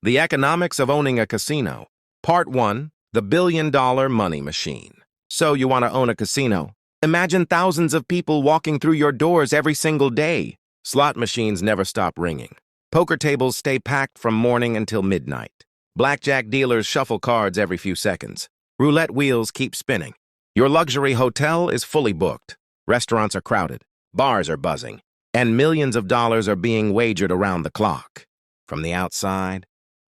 The Economics of Owning a Casino. Part 1, The Billion-Dollar Money Machine. So you want to own a casino? Imagine thousands of people walking through your doors every single day. Slot machines never stop ringing. Poker tables stay packed from morning until midnight. Blackjack dealers shuffle cards every few seconds. Roulette wheels keep spinning. Your luxury hotel is fully booked. Restaurants are crowded. Bars are buzzing. And millions of dollars are being wagered around the clock. From the outside,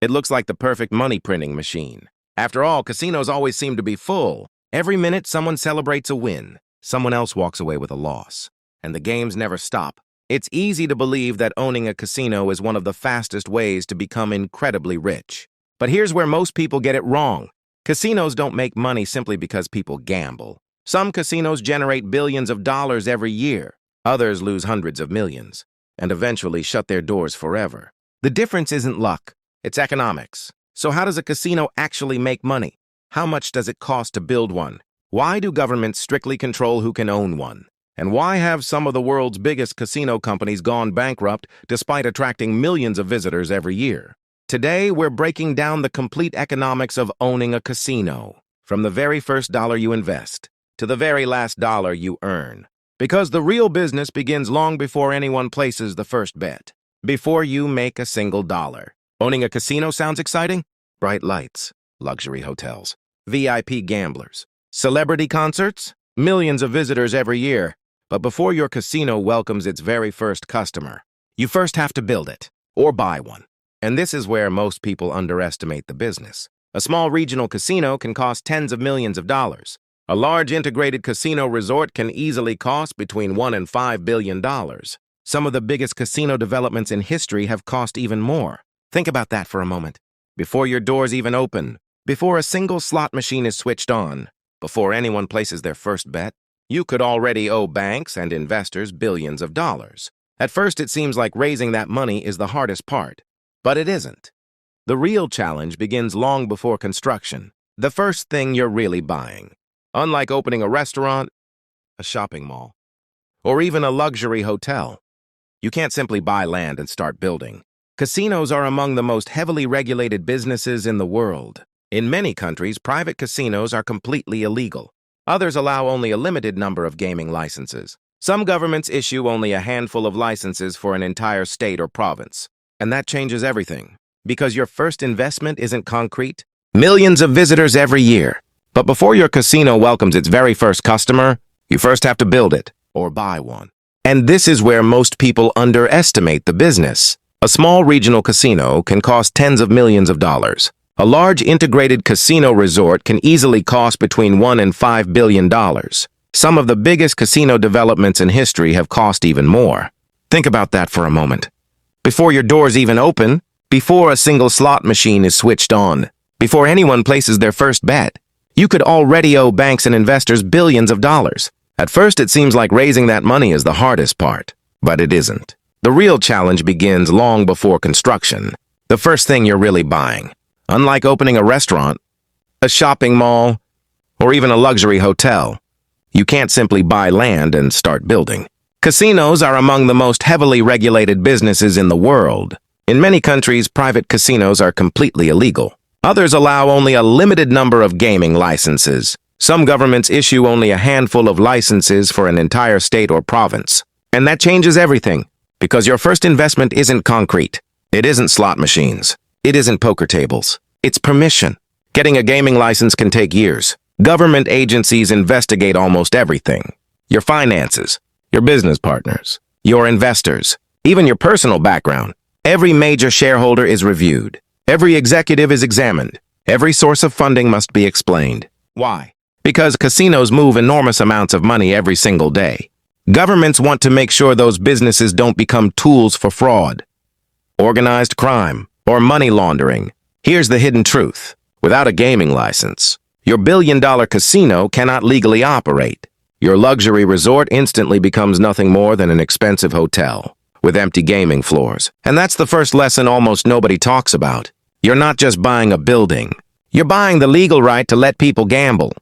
it looks like the perfect money-printing machine. After all, casinos always seem to be full. Every minute, someone celebrates a win. Someone else walks away with a loss. And the games never stop. It's easy to believe that owning a casino is one of the fastest ways to become incredibly rich. But here's where most people get it wrong. Casinos don't make money simply because people gamble. Some casinos generate billions of dollars every year. Others lose hundreds of millions, and eventually shut their doors forever. The difference isn't luck. It's economics. So how does a casino actually make money? How much does it cost to build one? Why do governments strictly control who can own one? And why have some of the world's biggest casino companies gone bankrupt despite attracting millions of visitors every year? Today, we're breaking down the complete economics of owning a casino, from the very first dollar you invest to the very last dollar you earn. Because the real business begins long before anyone places the first bet, before you make a single dollar. Owning a casino sounds exciting? Bright lights, luxury hotels, VIP gamblers, celebrity concerts, millions of visitors every year. But before your casino welcomes its very first customer, you first have to build it, or buy one. And this is where most people underestimate the business. A small regional casino can cost tens of millions of dollars. A large integrated casino resort can easily cost between $1 and $5 billion. Some of the biggest casino developments in history have cost even more. Think about that for a moment. Before your doors even open, before a single slot machine is switched on, before anyone places their first bet, you could already owe banks and investors billions of dollars. At first, it seems like raising that money is the hardest part, but it isn't. The real challenge begins long before construction, the first thing you're really buying. Unlike opening a restaurant, a shopping mall, or even a luxury hotel, you can't simply buy land and start building. Casinos are among the most heavily regulated businesses in the world. In many countries, private casinos are completely illegal. Others allow only a limited number of gaming licenses. Some governments issue only a handful of licenses for an entire state or province. And that changes everything. Because your first investment isn't concrete. Millions of visitors every year. But before your casino welcomes its very first customer, you first have to build it, or buy one. And this is where most people underestimate the business. A small regional casino can cost tens of millions of dollars. A large integrated casino resort can easily cost between $1 and $5 billion. Some of the biggest casino developments in history have cost even more. Think about that for a moment. Before your doors even open, before a single slot machine is switched on, before anyone places their first bet, you could already owe banks and investors billions of dollars. At first, it seems like raising that money is the hardest part, but it isn't. The real challenge begins long before construction, the first thing you're really buying. Unlike opening a restaurant, a shopping mall, or even a luxury hotel, you can't simply buy land and start building. Casinos are among the most heavily regulated businesses in the world. In many countries, private casinos are completely illegal. Others allow only a limited number of gaming licenses. Some governments issue only a handful of licenses for an entire state or province. And that changes everything, because your first investment isn't concrete. It isn't slot machines. It isn't poker tables. It's permission. Getting a gaming license can take years. Government agencies investigate almost everything. Your finances, your business partners, your investors, even your personal background. Every major shareholder is reviewed. Every executive is examined. Every source of funding must be explained. Why? Because casinos move enormous amounts of money every single day. Governments want to make sure those businesses don't become tools for fraud, organized crime, or money laundering. Here's the hidden truth. Without a gaming license, your billion-dollar casino cannot legally operate. Your luxury resort instantly becomes nothing more than an expensive hotel with empty gaming floors. And that's the first lesson almost nobody talks about. You're not just buying a building. You're buying the legal right to let people gamble.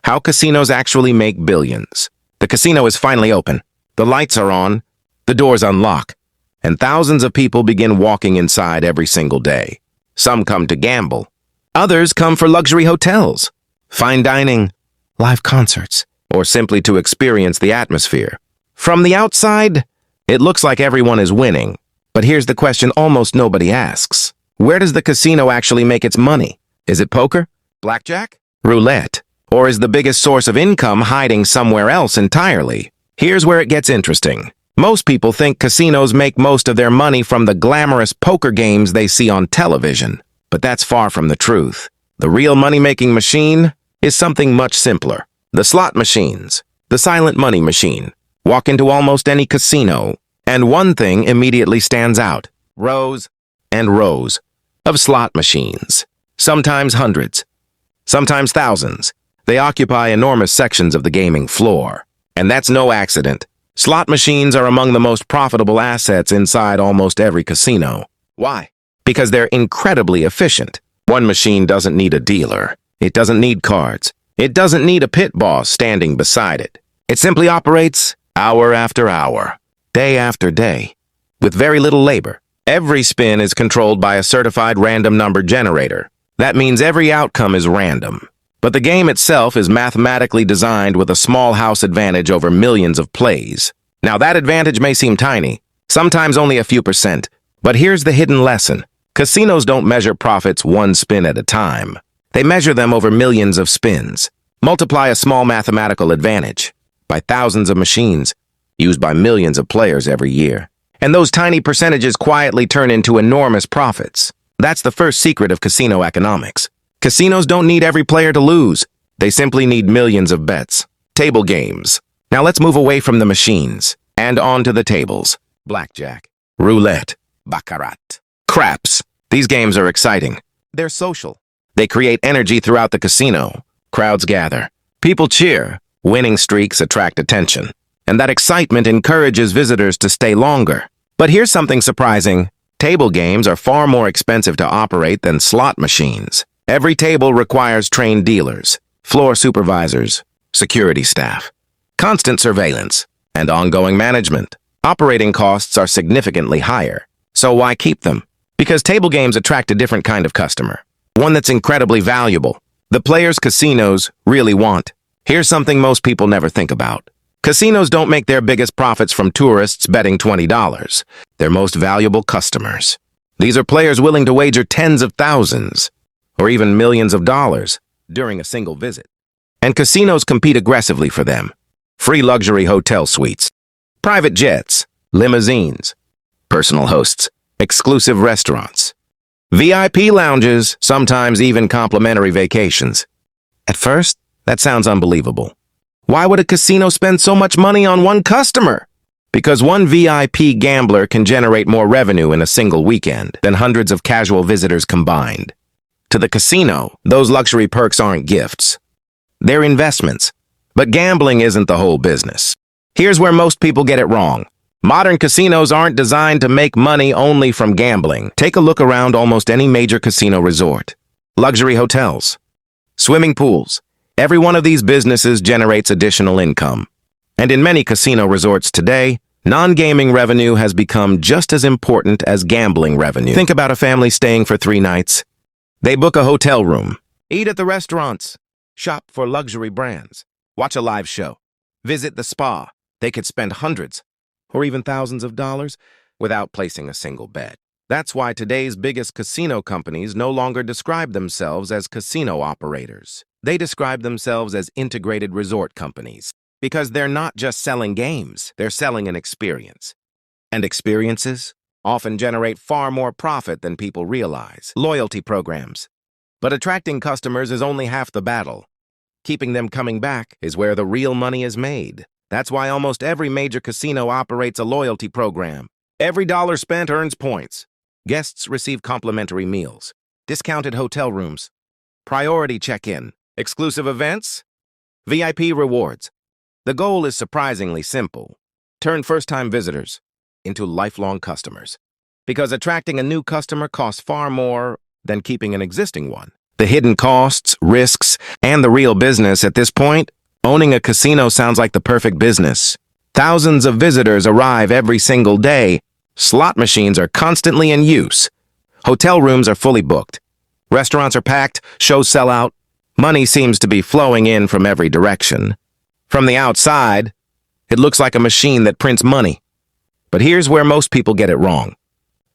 How casinos actually make billions. The casino is finally open. The lights are on. The doors unlock. And thousands of people begin walking inside every single day. Some come to gamble. Others come for luxury hotels, fine dining, live concerts, or simply to experience the atmosphere. From the outside, it looks like everyone is winning. But here's the question almost nobody asks. Where does the casino actually make its money? Is it poker? Blackjack? Roulette? Or is the biggest source of income hiding somewhere else entirely? Here's where it gets interesting. Most people think casinos make most of their money from the glamorous poker games they see on television. But that's far from the truth. The real money-making machine is something much simpler. The slot machines, the silent money machine. Walk into almost any casino, and one thing immediately stands out. Rows and rows of slot machines. Sometimes hundreds, sometimes thousands. They occupy enormous sections of the gaming floor. And that's no accident. Slot machines are among the most profitable assets inside almost every casino. Why? Because they're incredibly efficient. One machine doesn't need a dealer. It doesn't need cards. It doesn't need a pit boss standing beside it. It simply operates hour after hour, day after day, with very little labor. Every spin is controlled by a certified random number generator. That means every outcome is random. But the game itself is mathematically designed with a small house advantage over millions of plays. Now that advantage may seem tiny, sometimes only a few percent, but here's the hidden lesson. Casinos don't measure profits one spin at a time. They measure them over millions of spins. Multiply a small mathematical advantage by thousands of machines used by millions of players every year. And those tiny percentages quietly turn into enormous profits. That's the first secret of casino economics. Casinos don't need every player to lose. They simply need millions of bets. Table games. Now let's move away from the machines and on to the tables. Blackjack, roulette, baccarat, craps. These games are exciting. They're social. They create energy throughout the casino. Crowds gather. People cheer. Winning streaks attract attention. And that excitement encourages visitors to stay longer. But here's something surprising. Table games are far more expensive to operate than slot machines. Every table requires trained dealers, floor supervisors, security staff, constant surveillance, and ongoing management. Operating costs are significantly higher. So why keep them? Because table games attract a different kind of customer, one that's incredibly valuable. The players casinos really want. Here's something most people never think about. Casinos don't make their biggest profits from tourists betting $20. Their most valuable customers. These are players willing to wager tens of thousands, or even millions of dollars during a single visit. And casinos compete aggressively for them. Free luxury hotel suites, private jets, limousines, personal hosts, exclusive restaurants, VIP lounges, sometimes even complimentary vacations. At first, that sounds unbelievable. Why would a casino spend so much money on one customer? Because one VIP gambler can generate more revenue in a single weekend than hundreds of casual visitors combined. To the casino, those luxury perks aren't gifts. They're investments. But gambling isn't the whole business. Here's where most people get it wrong. Modern casinos aren't designed to make money only from gambling. Take a look around almost any major casino resort. Luxury hotels, swimming pools. Every one of these businesses generates additional income. And in many casino resorts today, non-gaming revenue has become just as important as gambling revenue. Think about a family staying for 3 nights. They book a hotel room, eat at the restaurants, shop for luxury brands, watch a live show, visit the spa. They could spend hundreds or even thousands of dollars without placing a single bet. That's why today's biggest casino companies no longer describe themselves as casino operators. They describe themselves as integrated resort companies because they're not just selling games, they're selling an experience. And experiences often generate far more profit than people realize. Loyalty programs. But attracting customers is only half the battle. Keeping them coming back is where the real money is made. That's why almost every major casino operates a loyalty program. Every dollar spent earns points. Guests receive complimentary meals, discounted hotel rooms, priority check-in, exclusive events, VIP rewards. The goal is surprisingly simple. Turn first-time visitors into lifelong customers. Because attracting a new customer costs far more than keeping an existing one. The hidden costs, risks, and the real business at this point, owning a casino sounds like the perfect business. Thousands of visitors arrive every single day. Slot machines are constantly in use. Hotel rooms are fully booked. Restaurants are packed, shows sell out. Money seems to be flowing in from every direction. From the outside, it looks like a machine that prints money. But here's where most people get it wrong.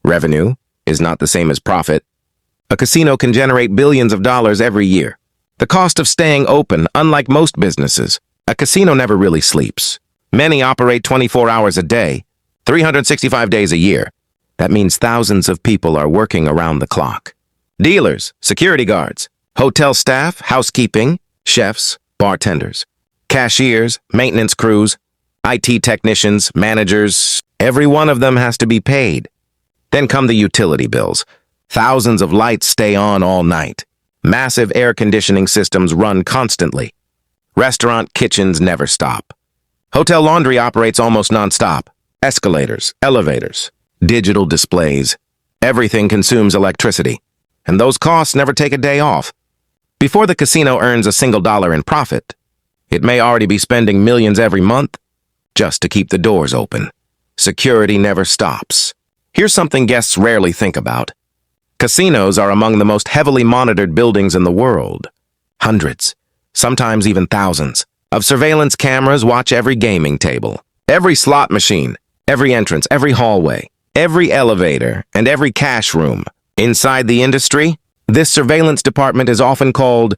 Revenue is not the same as profit. A casino can generate billions of dollars every year. The cost of staying open, unlike most businesses, a casino never really sleeps. Many operate 24 hours a day, 365 days a year. That means thousands of people are working around the clock. Dealers, security guards, hotel staff, housekeeping, chefs, bartenders, cashiers, maintenance crews, IT technicians, managers, every one of them has to be paid. Then come the utility bills. Thousands of lights stay on all night. Massive air conditioning systems run constantly. Restaurant kitchens never stop. Hotel laundry operates almost non-stop. Escalators, elevators, digital displays. Everything consumes electricity. And those costs never take a day off. Before the casino earns a single dollar in profit, it may already be spending millions every month just to keep the doors open. Security never stops. Here's something guests rarely think about. Casinos are among the most heavily monitored buildings in the world. Hundreds, sometimes even thousands, of surveillance cameras watch every gaming table, every slot machine, every entrance, every hallway, every elevator, and every cash room. Inside the industry, this surveillance department is often called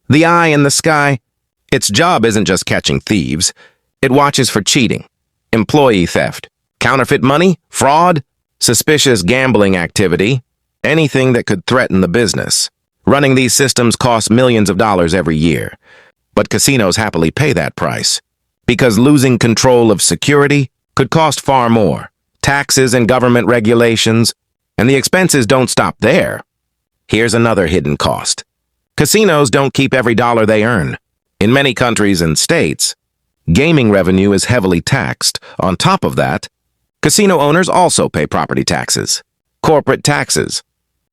the eye in the sky. Its job isn't just catching thieves. It watches for cheating, employee theft, counterfeit money, fraud, suspicious gambling activity, anything that could threaten the business. Running these systems costs millions of dollars every year. But casinos happily pay that price, because losing control of security could cost far more. Taxes and government regulations, and the expenses don't stop there. Here's another hidden cost. Casinos don't keep every dollar they earn. In many countries and states, gaming revenue is heavily taxed. On top of that, casino owners also pay property taxes, corporate taxes,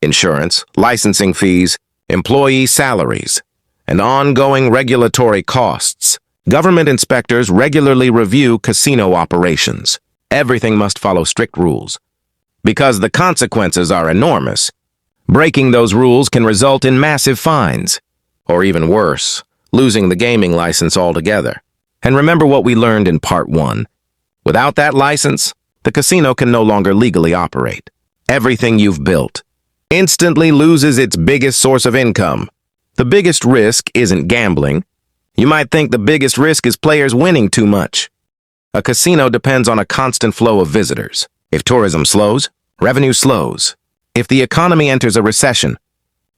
insurance, licensing fees, employee salaries, and ongoing regulatory costs. Government inspectors regularly review casino operations. Everything must follow strict rules. Because the consequences are enormous, breaking those rules can result in massive fines, or even worse, losing the gaming license altogether. And remember what we learned in Part 1. Without that license, the casino can no longer legally operate. Everything you've built instantly loses its biggest source of income. The biggest risk isn't gambling. You might think the biggest risk is players winning too much. A casino depends on a constant flow of visitors. If tourism slows, revenue slows. If the economy enters a recession,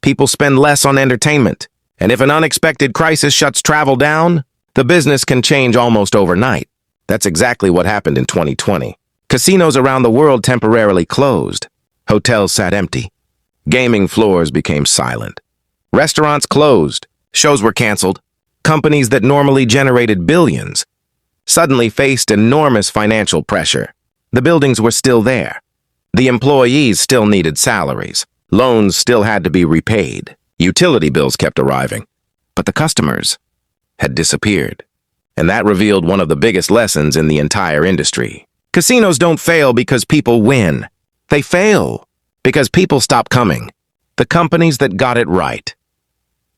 people spend less on entertainment. And if an unexpected crisis shuts travel down, the business can change almost overnight. That's exactly what happened in 2020. Casinos around the world temporarily closed. Hotels sat empty. Gaming floors became silent. Restaurants closed. Shows were canceled. Companies that normally generated billions suddenly faced enormous financial pressure. The buildings were still there. The employees still needed salaries. Loans still had to be repaid. Utility bills kept arriving. But the customers had disappeared. And that revealed one of the biggest lessons in the entire industry. Casinos don't fail because people win. They fail because people stop coming. The companies that got it right.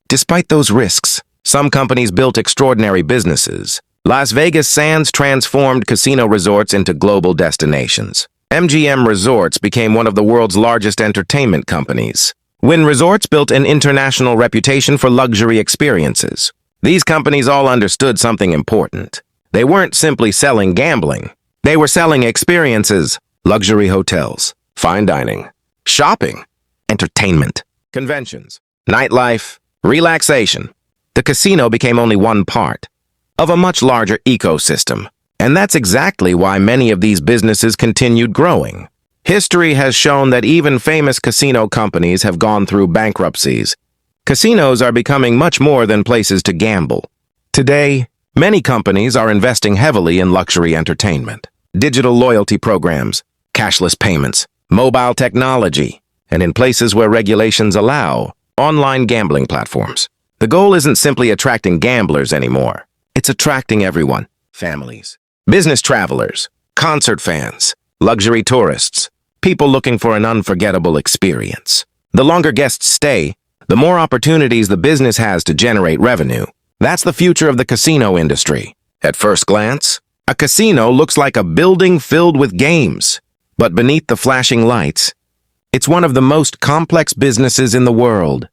Despite those risks, some companies built extraordinary businesses. Las Vegas Sands transformed casino resorts into global destinations. MGM Resorts became one of the world's largest entertainment companies. Wynn Resorts built an international reputation for luxury experiences. These companies all understood something important. They weren't simply selling gambling. They were selling experiences, luxury hotels, fine dining, shopping, entertainment, conventions, nightlife, relaxation. The casino became only one part of a much larger ecosystem. And that's exactly why many of these businesses continued growing. History has shown that even famous casino companies have gone through bankruptcies. Casinos are becoming much more than places to gamble. Today, many companies are investing heavily in luxury entertainment, digital loyalty programs, cashless payments, mobile technology, and in places where regulations allow, online gambling platforms. The goal isn't simply attracting gamblers anymore. It's attracting everyone, families, business travelers, concert fans, luxury tourists, People looking for an unforgettable experience. The longer guests stay, the more opportunities the business has to generate revenue. That's the future of the casino industry. At first glance, a casino looks like a building filled with games. But beneath the flashing lights, it's one of the most complex businesses in the world.